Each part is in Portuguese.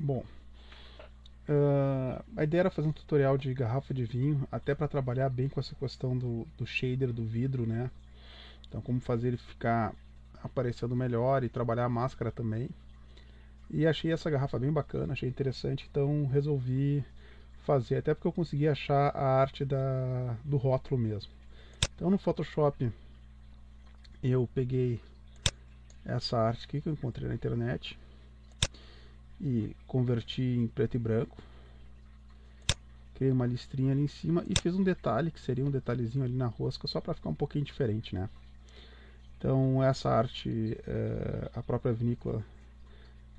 Bom, a ideia era fazer um tutorial de garrafa de vinho, até para trabalhar bem com essa questão do shader do vidro, né? Então como fazer ele ficar aparecendo melhor e trabalhar a máscara também. E achei essa garrafa bem bacana, achei interessante, então resolvi fazer, até porque eu consegui achar a arte do rótulo mesmo. Então no Photoshop eu peguei essa arte aqui que eu encontrei na internet e converti em preto e branco. Criei uma listrinha ali em cima e fiz um detalhe, que seria um detalhezinho ali na rosca, só para ficar um pouquinho diferente, né? Então essa arte a própria vinícola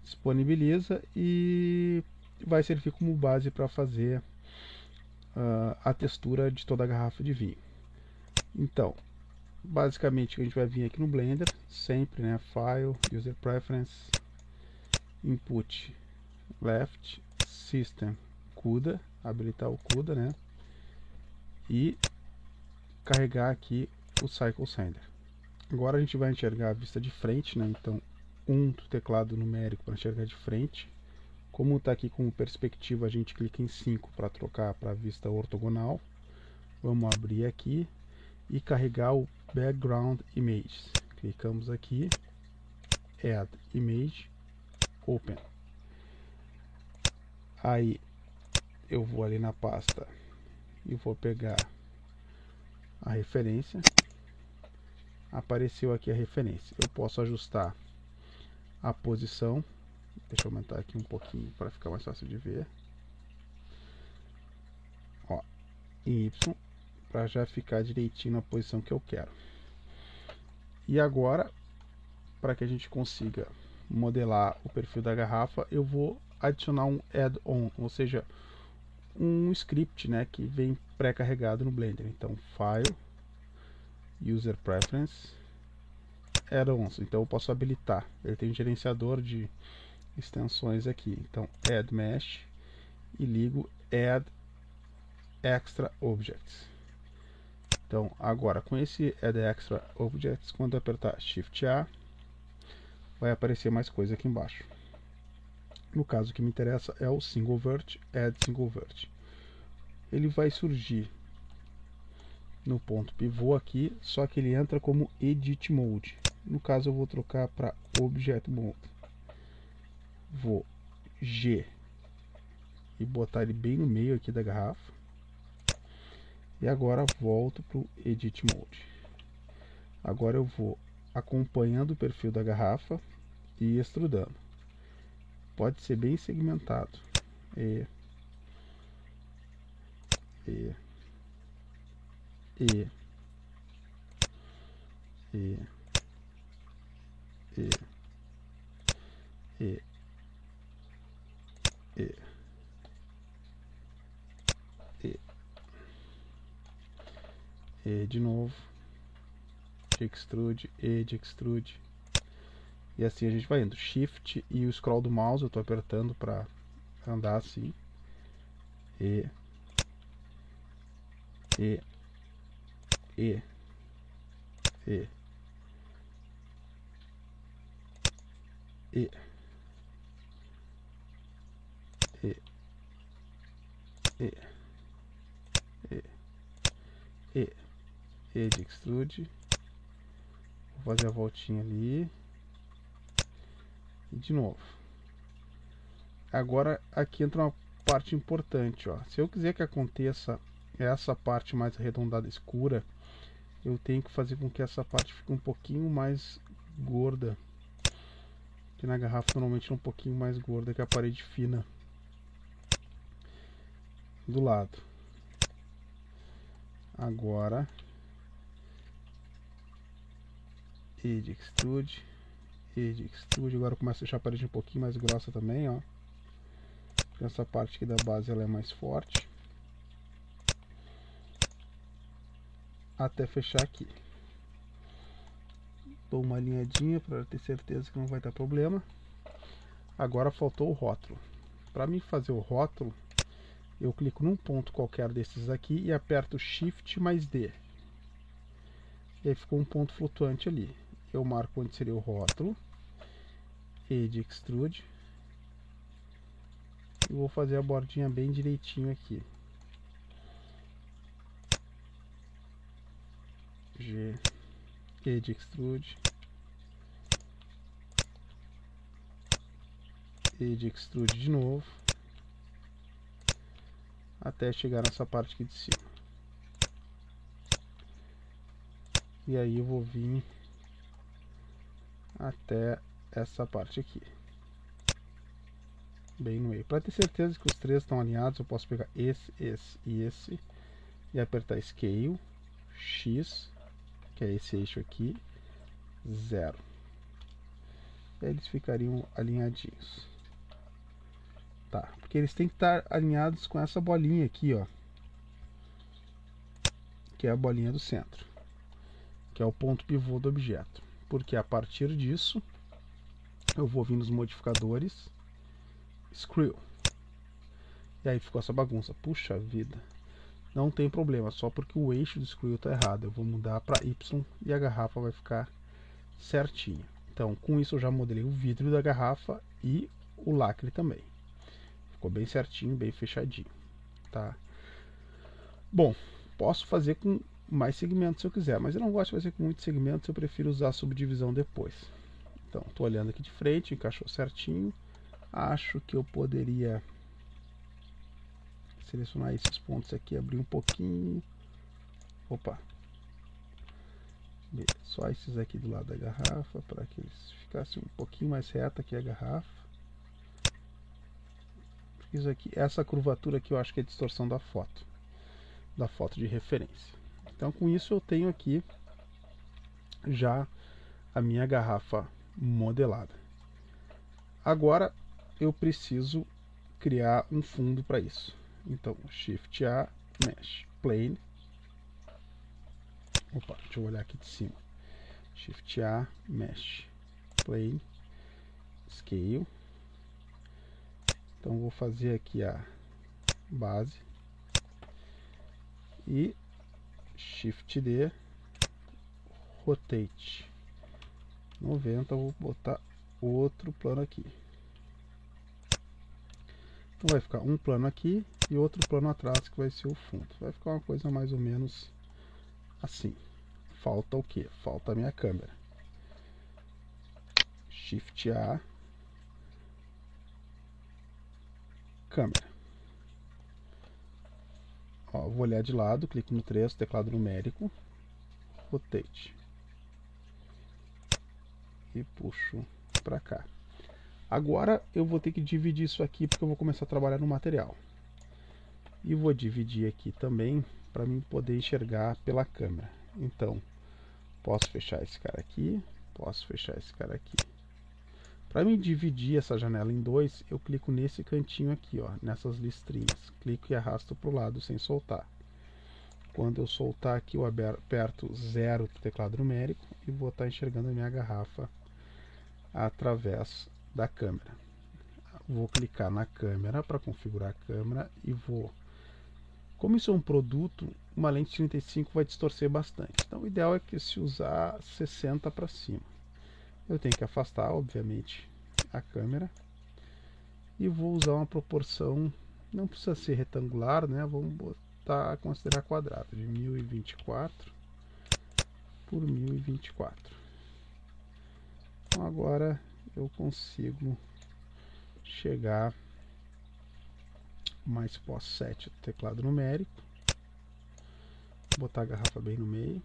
disponibiliza e vai servir como base para fazer a textura de toda a garrafa de vinho. Então, basicamente a gente vai vir aqui no Blender, sempre, né? File, User Preference, Input, Left, System, CUDA, habilitar o CUDA, né? E carregar aqui o Cycle Sender. Agora a gente vai enxergar a vista de frente, né? Então, do teclado numérico para enxergar de frente. Como está aqui como perspectiva, a gente clica em 5 para trocar para a vista ortogonal. Vamos abrir aqui e carregar o Background Images. Clicamos aqui, Add Image, Open. Aí eu vou ali na pasta e vou pegar a referência. Apareceu aqui a referência. Eu posso ajustar a posição. Deixa eu aumentar aqui um pouquinho para ficar mais fácil de ver. Ó, em Y, para já ficar direitinho na posição que eu quero. E agora, para que a gente consiga modelar o perfil da garrafa, eu vou adicionar um add-on, ou seja, um script, né, que vem pré-carregado no Blender. Então, File, User Preference, Add-ons. Então eu posso habilitar. Ele tem um gerenciador de extensões aqui. Então, Add Mesh e ligo Add Extra Objects. Então, agora com esse Add Extra Objects, quando eu apertar Shift A, vai aparecer mais coisa aqui embaixo. No caso que me interessa é o Single Vert, Add Single Vert. Ele vai surgir no ponto pivô aqui, só que ele entra como Edit Mode. No caso eu vou trocar para Object Mode. Vou G e botar ele bem no meio aqui da garrafa. E agora volto para o Edit Mode. Agora eu vou acompanhando o perfil da garrafa e extrudando. Pode ser bem segmentado. E E E E E E E E E de novo, de extrude, E de extrude, e assim a gente vai indo. Shift e o scroll do mouse eu estou apertando para andar assim. E E E E E E E E E de extrude. Vou fazer a voltinha ali. E de novo. Agora aqui entra uma parte importante, ó. Se eu quiser que aconteça essa parte mais arredondada escura, eu tenho que fazer com que essa parte fique um pouquinho mais gorda. Que na garrafa normalmente é um pouquinho mais gorda que a parede fina do lado. Agora Edge Extrude, Edge Extrude. Agora começa a deixar a parede um pouquinho mais grossa também, ó. Essa parte aqui da base ela é mais forte. Até fechar aqui. Dou uma alinhadinha para ter certeza que não vai dar problema. Agora faltou o rótulo. Para mim fazer o rótulo, eu clico num ponto qualquer desses aqui e aperto Shift mais D. E aí ficou um ponto flutuante ali. Eu marco onde seria o rótulo. Edge Extrude. e vou fazer a bordinha bem direitinho aqui. G, E de extrude, E de extrude de novo, até chegar nessa parte aqui de cima. E aí eu vou vir até essa parte aqui, bem no meio. Para ter certeza que os três estão alinhados, eu posso pegar esse, esse e esse e apertar Scale, X, que é esse eixo aqui, 0. E aí eles ficariam alinhadinhos. Tá, porque eles têm que estar alinhados com essa bolinha aqui, ó, que é a bolinha do centro, que é o ponto pivô do objeto. Porque a partir disso eu vou vir nos modificadores, Screw. E aí ficou essa bagunça. Puxa vida. Não tem problema, só porque o eixo do Screw está errado. Eu vou mudar para Y e a garrafa vai ficar certinha. Então, com isso eu já modelei o vidro da garrafa e o lacre também. Ficou bem certinho, bem fechadinho, tá? Bom, posso fazer com mais segmentos se eu quiser, mas eu não gosto de fazer com muitos segmentos, eu prefiro usar a subdivisão depois. Então, estou olhando aqui de frente, encaixou certinho. Acho que eu poderia selecionar esses pontos aqui, abrir um pouquinho. Opa! Só esses aqui do lado da garrafa, para que eles ficassem um pouquinho mais reta aqui a garrafa. Isso aqui, essa curvatura aqui eu acho que é a distorção da foto de referência. Então com isso eu tenho aqui já a minha garrafa modelada. Agora eu preciso criar um fundo para isso. Então Shift A, Mesh, Plane. Opa, deixa eu olhar aqui de cima. Shift A, Mesh, Plane, Scale. Então vou fazer aqui a base e Shift D, Rotate 90, vou botar outro plano aqui. Então vai ficar um plano aqui e outro plano atrás que vai ser o fundo. Vai ficar uma coisa mais ou menos assim. Falta o que? Falta a minha câmera. Shift A, câmera. Ó, vou olhar de lado, clico no 3, teclado numérico, Rotate. E puxo para cá. Agora eu vou ter que dividir isso aqui porque eu vou começar a trabalhar no material. E vou dividir aqui também para mim poder enxergar pela câmera. Então, posso fechar esse cara aqui, posso fechar esse cara aqui. Para mim dividir essa janela em dois, eu clico nesse cantinho aqui, ó, nessas listrinhas. Clico e arrasto para o lado sem soltar. Quando eu soltar aqui, eu aperto 0 do teclado numérico e vou estar enxergando a minha garrafa através da câmera. Vou clicar na câmera para configurar a câmera e vou... Como isso é um produto, uma lente 35 vai distorcer bastante. Então o ideal é que se usar 60 para cima. Eu tenho que afastar, obviamente, a câmera. E vou usar uma proporção, não precisa ser retangular, né? Vamos botar, considerar quadrado, de 1024 por 1024. Então agora eu consigo chegar mais pós 7 do teclado numérico. Vou botar a garrafa bem no meio.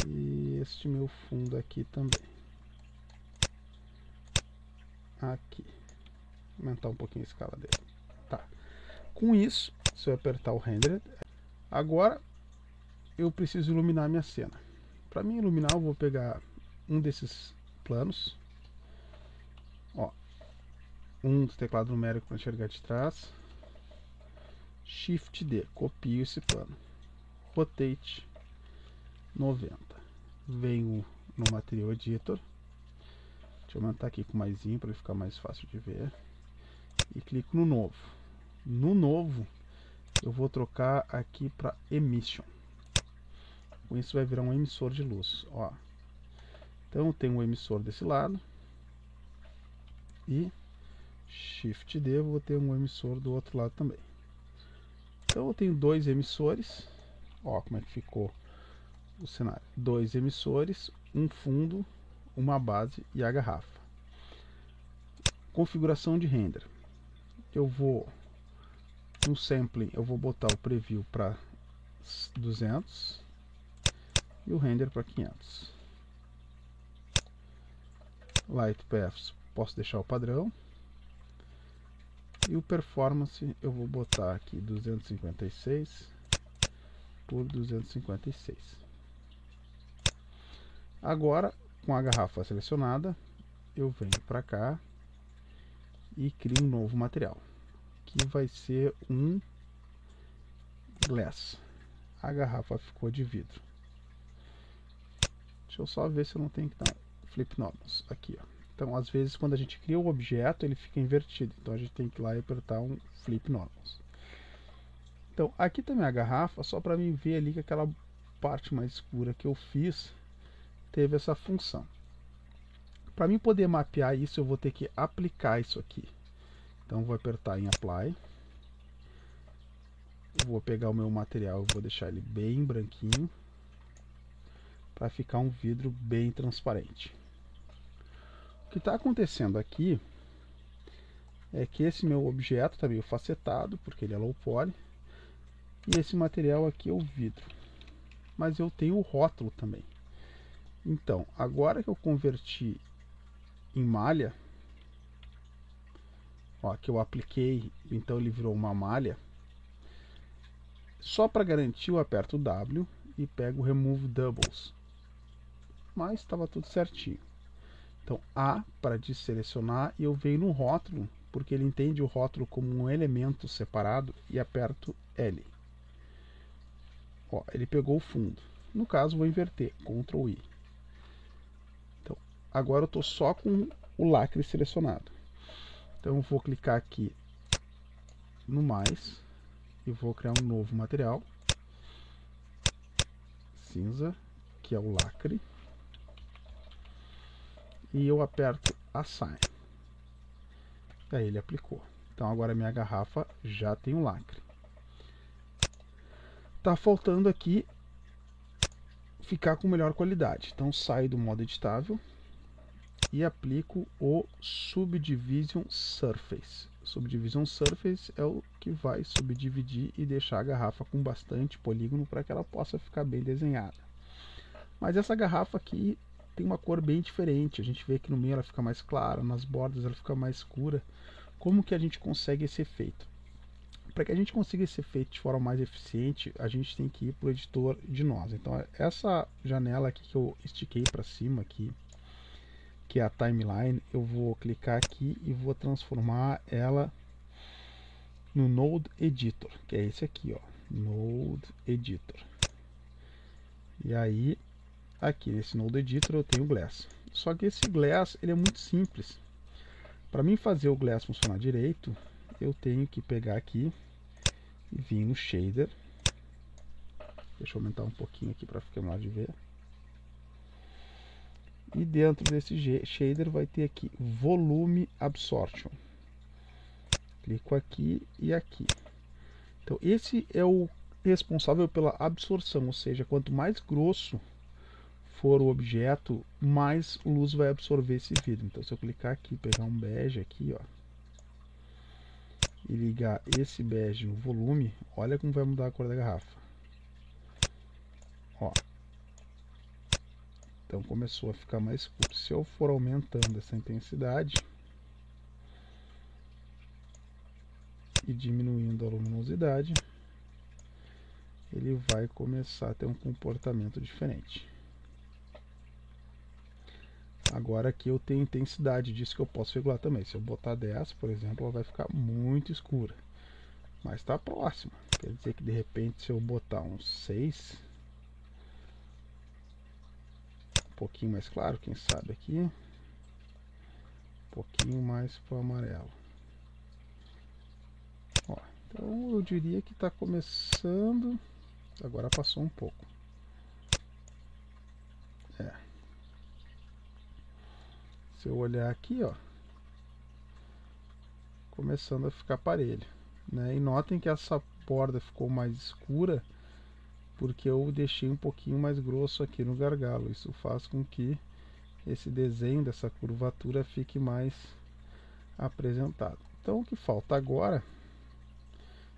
E este meu fundo aqui também. Aqui. Aumentar um pouquinho a escala dele. Tá. Com isso, se eu apertar o Render, agora eu preciso iluminar a minha cena. Para mim iluminar, eu vou pegar um desses planos. Ó, um do teclado numérico para enxergar de trás. Shift D, copio esse plano. Rotate 90. Venho no Material Editor. Deixa eu aumentar aqui com maisinho para ficar mais fácil de ver. E clico no novo. No novo, eu vou trocar aqui para Emission. Com isso vai virar um emissor de luz. Ó. Então tem um emissor desse lado. E Shift D, vou ter um emissor do outro lado também. Então eu tenho dois emissores. Ó, como é que ficou o cenário. Dois emissores, um fundo, uma base e a garrafa. Configuração de render. Eu vou no sampling, eu vou botar o preview para 200 e o render para 500. Light Paths, posso deixar o padrão. E o performance eu vou botar aqui 256 por 256. Agora, com a garrafa selecionada, eu venho para cá e crio um novo material, que vai ser um glass. A garrafa ficou de vidro. Deixa eu só ver se eu não tenho que dar um flip normals aqui, ó. Então, às vezes, quando a gente cria o objeto, ele fica invertido. Então, a gente tem que ir lá e apertar um flip normals. Então, aqui também a garrafa, só para mim ver ali que aquela parte mais escura que eu fiz teve essa função. Para mim poder mapear isso, eu vou ter que aplicar isso aqui. Então, vou apertar em Apply. Vou pegar o meu material e vou deixar ele bem branquinho, para ficar um vidro bem transparente. O que está acontecendo aqui é que esse meu objeto está meio facetado, porque ele é low poly, e esse material aqui é o vidro. Mas eu tenho o rótulo também. Então, agora que eu converti em malha, ó, que eu apliquei, então ele virou uma malha, só para garantir eu aperto o W e pego o Remove Doubles. Mas estava tudo certinho. Então, A para desselecionar, e eu venho no rótulo, porque ele entende o rótulo como um elemento separado, e aperto L. Ó, ele pegou o fundo. No caso, vou inverter, Ctrl I. Então, agora eu estou só com o lacre selecionado. Então, eu vou clicar aqui no mais, e vou criar um novo material, cinza, que é o lacre. E eu aperto Assign. E aí ele aplicou. Então agora minha garrafa já tem um lacre. Tá faltando aqui ficar com melhor qualidade. Então saio do modo editável e aplico o Subdivision Surface. Subdivision Surface é o que vai subdividir e deixar a garrafa com bastante polígono para que ela possa ficar bem desenhada. Mas essa garrafa aqui tem uma cor bem diferente. A gente vê que no meio ela fica mais clara, nas bordas ela fica mais escura. Como que a gente consegue esse efeito? Para que a gente consiga esse efeito de forma mais eficiente, a gente tem que ir para o editor de nós. Então, essa janela aqui que eu estiquei para cima aqui, que é a timeline, eu vou clicar aqui e vou transformar ela no Node Editor, que é esse aqui, ó, Node Editor. E aí, aqui nesse Node Editor eu tenho o Glass. Só que esse Glass ele é muito simples. Para mim fazer o Glass funcionar direito, eu tenho que pegar aqui e vir no Shader. Deixa eu aumentar um pouquinho aqui para ficar melhor de ver. E dentro desse Shader vai ter aqui Volume Absorption. Clico aqui e aqui. Então esse é o responsável pela absorção, ou seja, quanto mais grosso for o objeto, mais luz vai absorver esse vidro. Então se eu clicar aqui, pegar um bege aqui, ó, e ligar esse bege no volume, olha como vai mudar a cor da garrafa. Ó. Então começou a ficar mais escuro. Se eu for aumentando essa intensidade e diminuindo a luminosidade, ele vai começar a ter um comportamento diferente. Agora aqui eu tenho intensidade disso que eu posso regular também. Se eu botar 10, por exemplo, ela vai ficar muito escura. Mas está próxima. Quer dizer que de repente se eu botar uns 6, um pouquinho mais claro, quem sabe aqui, um pouquinho mais para o amarelo. Ó, então eu diria que está começando. Agora passou um pouco. Se eu olhar aqui, ó, começando a ficar parelho, né? E notem que essa borda ficou mais escura porque eu deixei um pouquinho mais grosso aqui no gargalo. Isso faz com que esse desenho dessa curvatura fique mais apresentado. Então o que falta agora,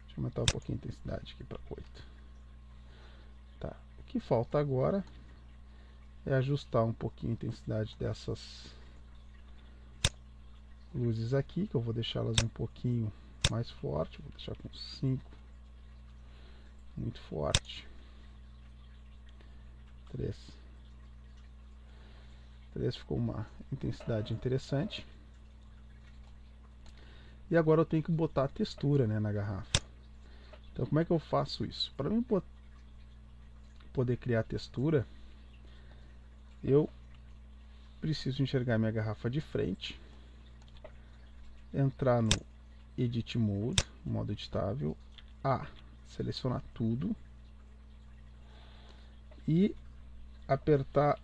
deixa eu aumentar um pouquinho a intensidade aqui para 8. Tá. O que falta agora é ajustar um pouquinho a intensidade dessas luzes aqui, que eu vou deixá-las um pouquinho mais forte, vou deixar com 5, muito forte, 3 ficou uma intensidade interessante. E agora eu tenho que botar a textura, né, na garrafa. Então como é que eu faço isso? Para mim poder criar a textura, eu preciso enxergar minha garrafa de frente, entrar no Edit Mode, modo editável, selecionar tudo e apertar.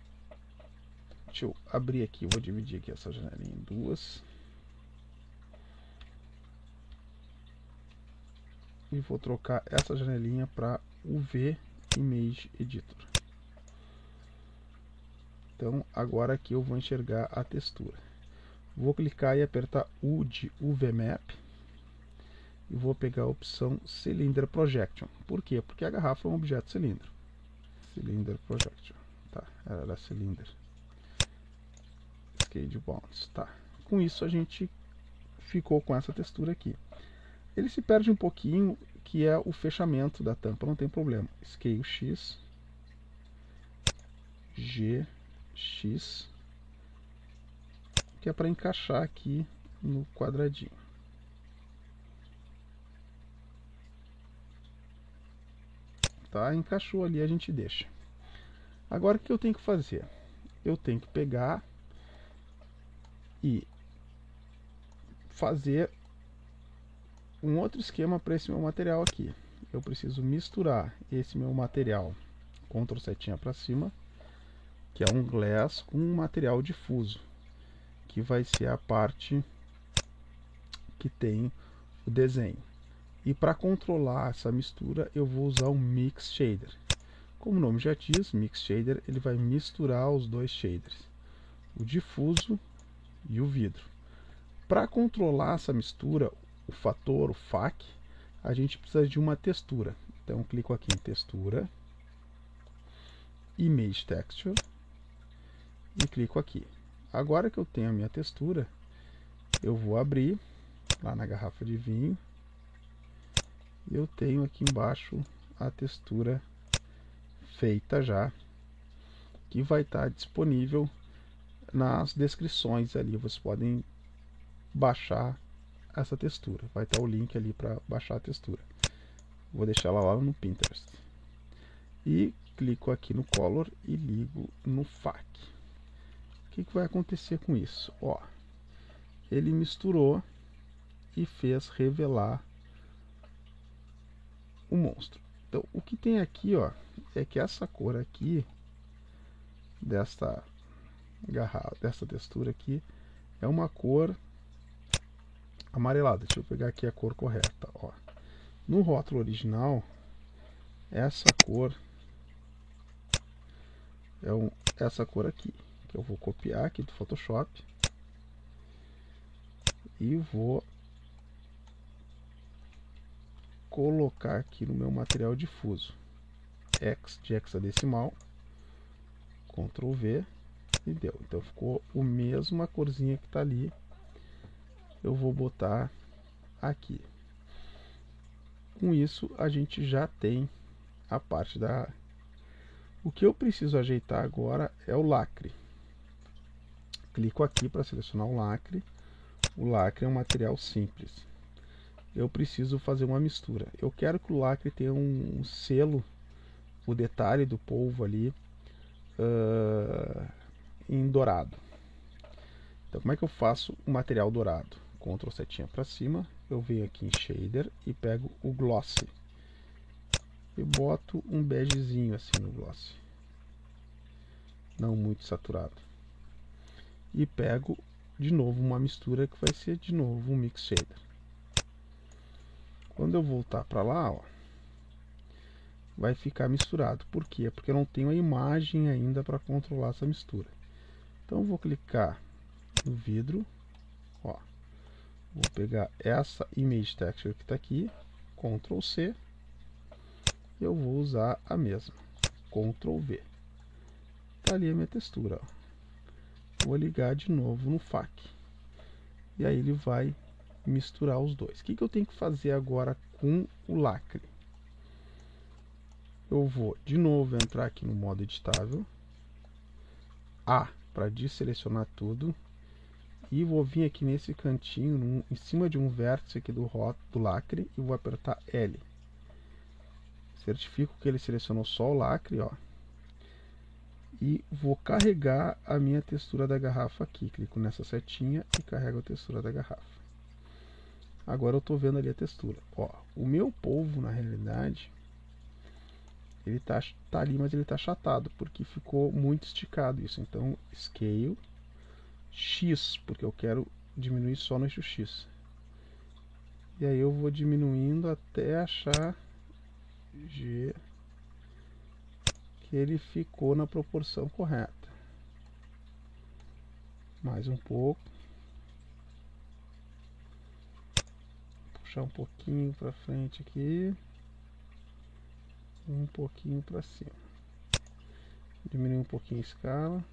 Deixa eu abrir aqui, vou dividir aqui essa janelinha em duas e vou trocar essa janelinha para UV Image Editor. Então agora aqui eu vou enxergar a textura. Vou clicar e apertar U de UV Map e vou pegar a opção Cylinder Projection. Por quê? Porque a garrafa é um objeto cilindro. Cylinder Projection. Tá, era Cylinder. Scale Bounds. Tá. Com isso a gente ficou com essa textura aqui. Ele se perde um pouquinho, que é o fechamento da tampa, não tem problema. Scale X, G, X, que é para encaixar aqui no quadradinho. Tá? Encaixou ali, a gente deixa. Agora o que eu tenho que fazer? Eu tenho que pegar e fazer um outro esquema para esse meu material aqui. Eu preciso misturar esse meu material, Ctrl setinha para cima, que é um glass, com um material difuso, que vai ser a parte que tem o desenho. E para controlar essa mistura, eu vou usar o Mix Shader. Como o nome já diz, Mix Shader, ele vai misturar os dois shaders, o difuso e o vidro. Para controlar essa mistura, o fator, o FAC, a gente precisa de uma textura. Então, clico aqui em Textura, Image Texture, e clico aqui. Agora que eu tenho a minha textura, eu vou abrir lá na garrafa de vinho. Eu tenho aqui embaixo a textura feita já, que vai estar disponível nas descrições ali. Vocês podem baixar essa textura. Vai estar o link ali para baixar a textura. Vou deixar ela lá no Pinterest. E clico aqui no Color e ligo no FAC. O que vai acontecer com isso? Ó, ele misturou e fez revelar o monstro. Então, o que tem aqui, ó, é que essa cor aqui dessa garrafa, dessa textura aqui, é uma cor amarelada. Deixa eu pegar aqui a cor correta, ó. No rótulo original, essa cor é essa cor aqui, que eu vou copiar aqui do Photoshop e vou colocar aqui no meu material difuso. X de hexadecimal, Ctrl V e deu. Então ficou a mesma corzinha que está ali. Eu vou botar aqui. Com isso a gente já tem a parte da... O que eu preciso ajeitar agora é o lacre. Clico aqui para selecionar o lacre. O lacre é um material simples. Eu preciso fazer uma mistura. Eu quero que o lacre tenha um selo, o detalhe do polvo ali em dourado. Então como é que eu faço o material dourado? Ctrl setinha para cima, eu venho aqui em Shader e pego o Gloss e boto um begezinho assim no Gloss, não muito saturado, e pego de novo uma mistura que vai ser de novo um Mix Shader. Quando eu voltar para lá, ó, vai ficar misturado. Por quê? Porque eu não tenho a imagem ainda para controlar essa mistura. Então eu vou clicar no vidro, ó, vou pegar essa image texture que está aqui, Ctrl C, eu vou usar a mesma, Ctrl V. Tá ali a minha textura, ó. Vou ligar de novo no FAQ e aí ele vai misturar os dois. O que eu tenho que fazer agora com o lacre? Eu vou de novo entrar aqui no modo editável, A para desselecionar tudo, e vou vir aqui nesse cantinho, em cima de um vértice aqui do lacre, e vou apertar L. Certifico que ele selecionou só o lacre, ó, e vou carregar a minha textura da garrafa aqui. Clico nessa setinha e carrego a textura da garrafa. Agora eu estou vendo ali a textura. Ó, o meu polvo, na realidade, ele tá ali, mas ele está achatado, porque ficou muito esticado isso. Então, Scale, X, porque eu quero diminuir só no eixo X. E aí eu vou diminuindo até achar G, que ele ficou na proporção correta. Mais um pouco. Puxar um pouquinho para frente aqui. Um pouquinho para cima. Diminuir um pouquinho a escala.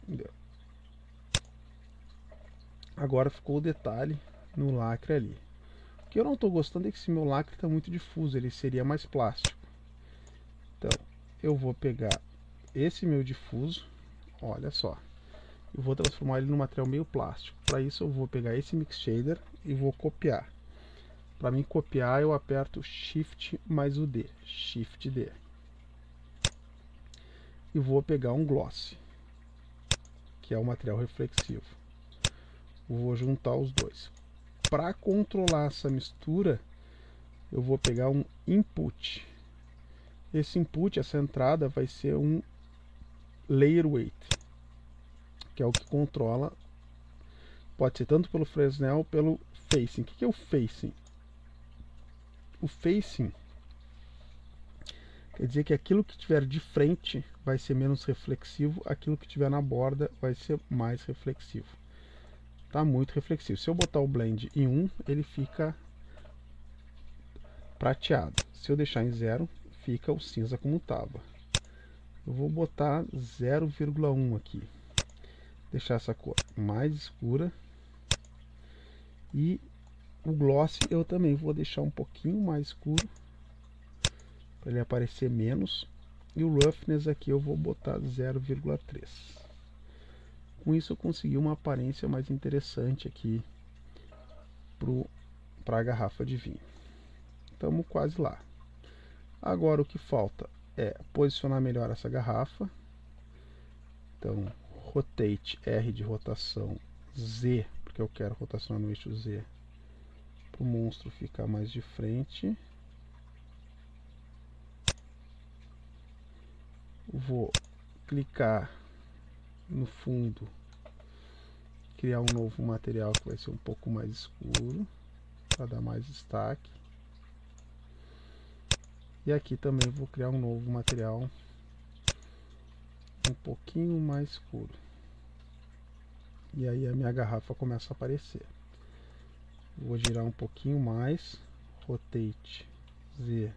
Deu. Agora ficou o detalhe no lacre ali. O que eu não estou gostando é que esse meu lacre está muito difuso, ele seria mais plástico. Então, eu vou pegar esse meu difuso, olha só, eu vou transformar ele num material meio plástico. Para isso eu vou pegar esse Mix Shader e vou copiar. Para mim copiar eu aperto Shift mais o D, Shift D. E vou pegar um Gloss, que é o material reflexivo. Vou juntar os dois. Para controlar essa mistura, eu vou pegar um Input. Esse input, essa entrada, vai ser um Layer Weight, que é o que controla, pode ser tanto pelo Fresnel ou pelo Facing. O que é o Facing? O Facing quer dizer que aquilo que tiver de frente vai ser menos reflexivo, aquilo que tiver na borda vai ser mais reflexivo. Tá muito reflexivo. Se eu botar o Blend em 1, ele fica prateado. Se eu deixar em 0, fica o cinza como estava. Eu vou botar 0,1 aqui. Deixar essa cor mais escura. E o gloss eu também vou deixar um pouquinho mais escuro, para ele aparecer menos. E o roughness aqui eu vou botar 0,3. Com isso eu consegui uma aparência mais interessante aqui para a garrafa de vinho. Estamos quase lá. Agora o que falta é posicionar melhor essa garrafa. Então, Rotate, R de rotação, Z, porque eu quero rotacionar no eixo Z, para o monstro ficar mais de frente. Vou clicar no fundo, criar um novo material que vai ser um pouco mais escuro, para dar mais destaque. E aqui também vou criar um novo material um pouquinho mais escuro. E aí a minha garrafa começa a aparecer. Vou girar um pouquinho mais, Rotate, Z.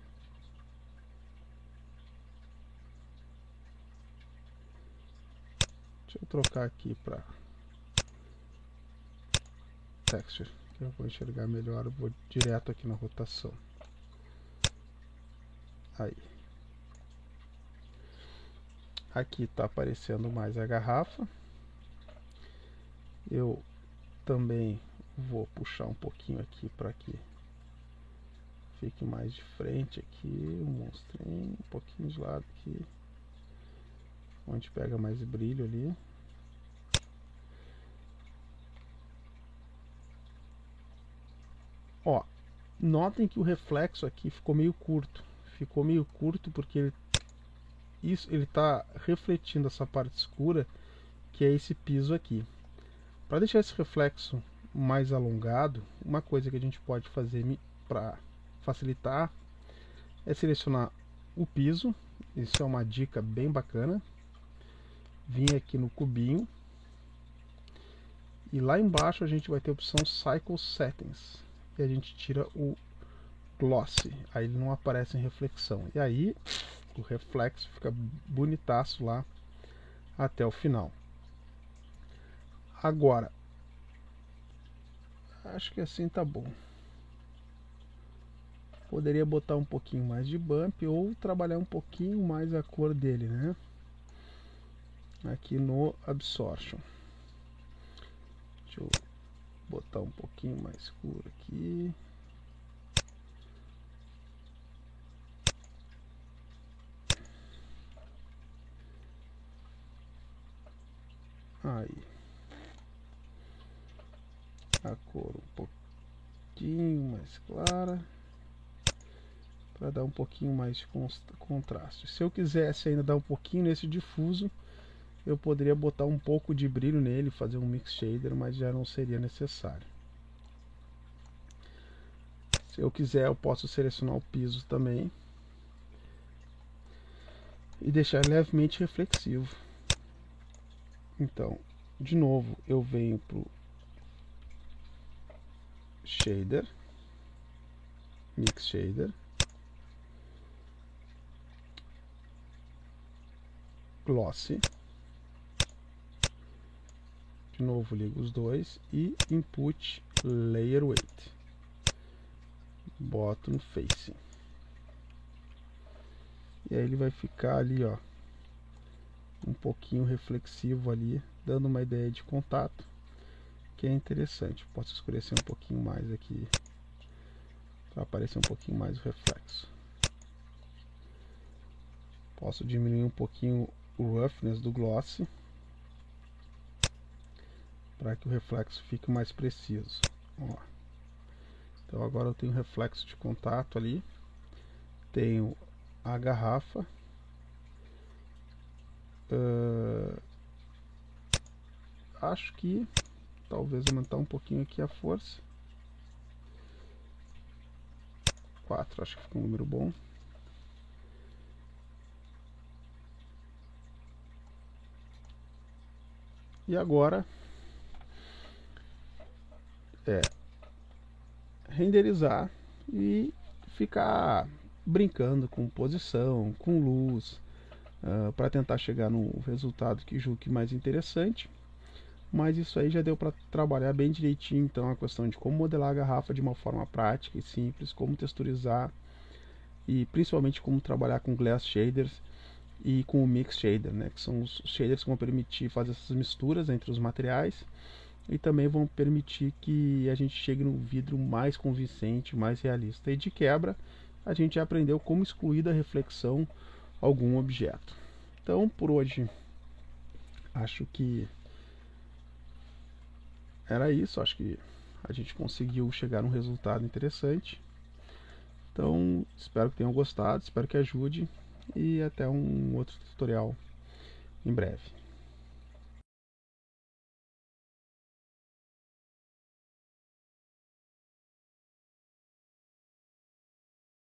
Deixa eu trocar aqui para Texture, que eu vou enxergar melhor. Eu vou direto aqui na rotação. Aí. Aqui está aparecendo mais a garrafa. Eu também vou puxar um pouquinho aqui para que fique mais de frente aqui, um monstrinho, um pouquinho de lado aqui, onde pega mais brilho ali. Ó, notem que o reflexo aqui ficou meio curto. Ficou meio curto porque ele está refletindo essa parte escura, que é esse piso aqui. Para deixar esse reflexo mais alongado, uma coisa que a gente pode fazer para facilitar é selecionar o piso. Isso é uma dica bem bacana. Vim aqui no cubinho e lá embaixo a gente vai ter a opção Cycle Settings e a gente tira o Glossy, aí ele não aparece em reflexão, e aí o reflexo fica bonitaço lá até o final. Agora acho que assim tá bom. Poderia botar um pouquinho mais de bump ou trabalhar um pouquinho mais a cor dele, né? Aqui no Absorption. Deixa eu botar um pouquinho mais escuro aqui. Aí. A cor um pouquinho mais clara, para dar um pouquinho mais de contraste. Se eu quisesse ainda dar um pouquinho nesse difuso, eu poderia botar um pouco de brilho nele, fazer um mix shader, mas já não seria necessário. Se eu quiser, eu posso selecionar o piso também e deixar levemente reflexivo. Então, de novo, eu venho para o shader, mix shader, glossy, de novo ligo os dois e input layer weight, boto no face e aí ele vai ficar ali, ó, um pouquinho reflexivo ali, dando uma ideia de contato que é interessante. Posso escurecer um pouquinho mais aqui para aparecer um pouquinho mais o reflexo. Posso diminuir um pouquinho o roughness do gloss para que o reflexo fique mais preciso. Ó. Então agora eu tenho reflexo de contato ali, tenho a garrafa, acho que talvez aumentar um pouquinho aqui a força. 4, acho que fica um número bom. E agora renderizar e ficar brincando com posição, com luz, para tentar chegar no resultado que julgue mais interessante. Mas isso aí já deu para trabalhar bem direitinho. Então a questão de como modelar a garrafa de uma forma prática e simples, como texturizar e principalmente como trabalhar com glass shaders e com o mix shader, né, que são os shaders que vão permitir fazer essas misturas entre os materiais e também vão permitir que a gente chegue num vidro mais convincente, mais realista. E de quebra, a gente já aprendeu como excluir da reflexão algum objeto. Então, por hoje, acho que era isso. Acho que a gente conseguiu chegar a um resultado interessante. Então, espero que tenham gostado, espero que ajude e até um outro tutorial em breve.